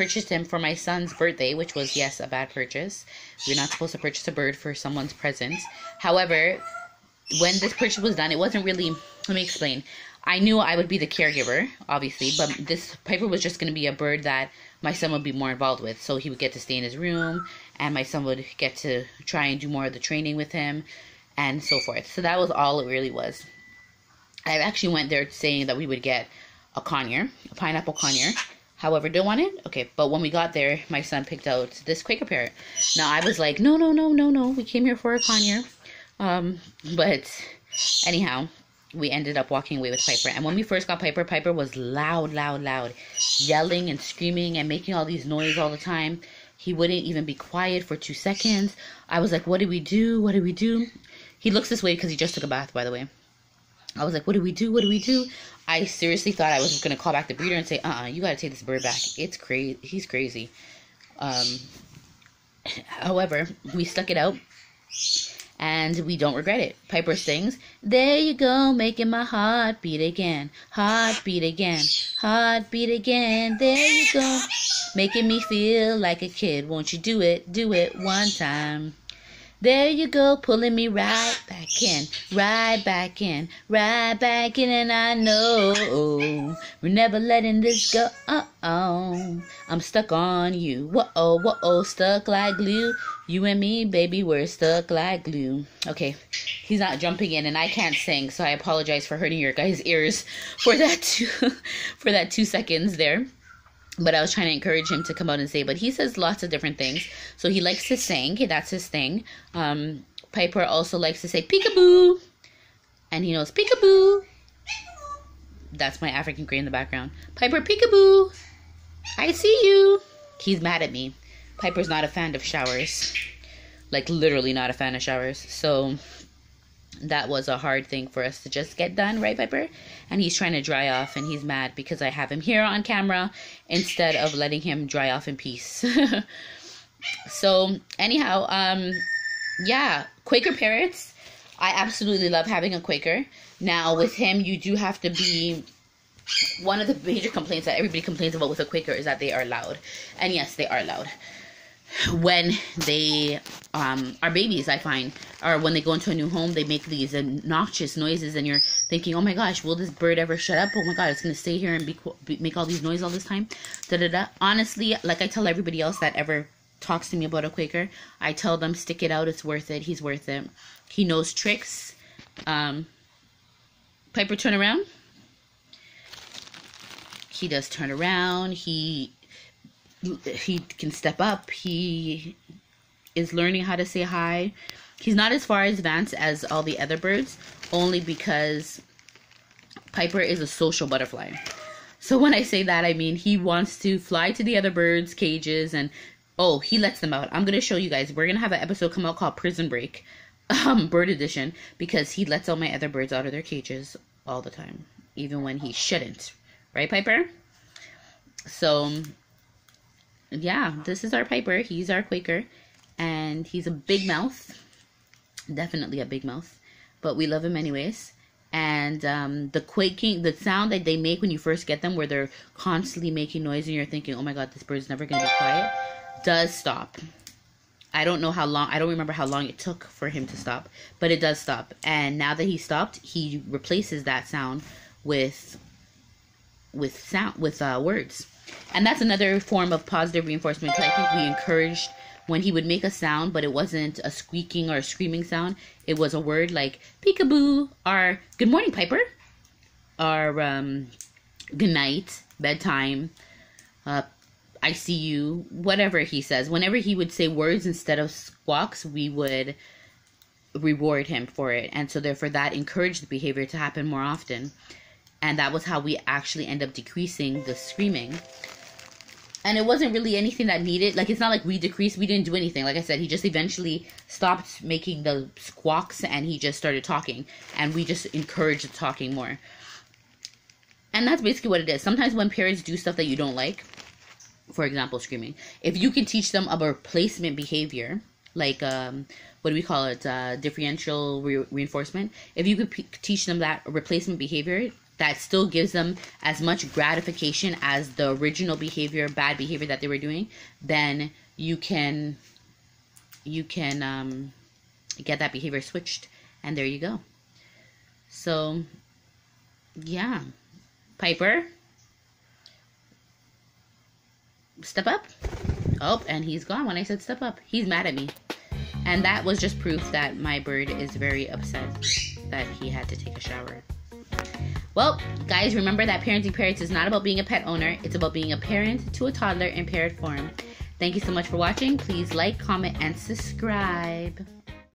purchased him for my son's birthday, which was, yes, a bad purchase. You're not supposed to purchase a bird for someone's present. However, when this purchase was done, it wasn't really, let me explain. I knew I would be the caregiver, obviously, but this Piper was just going to be a bird that my son would be more involved with. So he would get to stay in his room, and my son would get to try and do more of the training with him, and so forth. So that was all it really was. I actually went there saying that we would get a conure, a pineapple conure. However, don't want it? Okay, but when we got there, my son picked out this Quaker Parrot. Now, I was like, no, we came here for a conure. But anyhow, we ended up walking away with Piper. And when we first got Piper, Piper was loud, yelling and screaming and making all these noises all the time. He wouldn't even be quiet for 2 seconds. I was like, what do we do? What do we do? He looks this way because he just took a bath, by the way. I was like, what do we do? What do we do? I seriously thought I was going to call back the breeder and say, you got to take this bird back. It's crazy. He's crazy. However, we stuck it out. And we don't regret it. Piper sings, there you go, making my heart beat again. Heart beat again. Heart beat again. There you go, making me feel like a kid. Won't you do it one time. There you go, pulling me right back in. Right back in. Right back in. And I know we're never letting this go. I'm stuck on you. Whoa, stuck like glue. You and me, baby, we're stuck like glue. Okay, he's not jumping in, and I can't sing, so I apologize for hurting your guys' ears for that for that 2 seconds there. But I was trying to encourage him to come out and say, but he says lots of different things. So he likes to sing. Okay, that's his thing. Piper also likes to say peekaboo. And he knows peekaboo. That's my African gray in the background. Piper, peekaboo. I see you. He's mad at me. Piper's not a fan of showers. Like, literally not a fan of showers. So that was a hard thing for us to just get done, right, Piper? And he's trying to dry off, and he's mad because I have him here on camera instead of letting him dry off in peace. So anyhow, yeah, Quaker Parrots. I absolutely love having a Quaker. Now with him, you do have to be, one of the major complaints that everybody complains about with a Quaker is that they are loud. And yes, they are loud. When they are babies, I find, or when they go into a new home, they make these obnoxious noises, and you're thinking, oh my gosh, will this bird ever shut up? Oh my god, it's gonna stay here and make all these noises all this time. Honestly, like I tell everybody else that ever talks to me about a Quaker, I tell them, stick it out, it's worth it. He's worth it. He knows tricks. Piper, turn around. He does turn around. He can step up. He is learning how to say hi. He's not as far advanced as all the other birds, only because Piper is a social butterfly. So when I say that, I mean he wants to fly to the other birds' cages, and oh, he lets them out. I'm going to show you guys. We're going to have an episode come out called Prison Break, bird edition, because he lets all my other birds out of their cages all the time, even when he shouldn't. Right, Piper? So yeah, this is our Piper. He's our Quaker, and he's a big mouth. Definitely a big mouth, but we love him anyways. And the quaking, the sound that they make when you first get them, where they're constantly making noise and you're thinking, oh my god, this bird's never going to be quiet, does stop. I don't know how long, I don't remember how long it took for him to stop, but it does stop. And now that he stopped, he replaces that sound with words. And that's another form of positive reinforcement. I think we encouraged when he would make a sound, but it wasn't a squeaking or a screaming sound. It was a word like peekaboo, or good morning, Piper, or good night, bedtime, I see you, whatever he says. Whenever he would say words instead of squawks, we would reward him for it. And so therefore that encouraged the behavior to happen more often. And that was how we actually end up decreasing the screaming. And it wasn't really anything that needed, like, it's not like we decreased, we didn't do anything. Like I said, he just eventually stopped making the squawks and he just started talking. And we just encouraged the talking more. And that's basically what it is. Sometimes when parents do stuff that you don't like, for example, screaming, if you can teach them a replacement behavior, like, what do we call it, differential reinforcement, if you could teach them that replacement behavior, that still gives them as much gratification as the original behavior, bad behavior that they were doing, then you can get that behavior switched, and there you go. So yeah, Piper, step up. Oh, and he's gone when I said step up. He's mad at me. And that was just proof that my bird is very upset that he had to take a shower. Well, guys, remember that parenting parrots is not about being a pet owner. It's about being a parent to a toddler in parrot form. Thank you so much for watching. Please like, comment, and subscribe.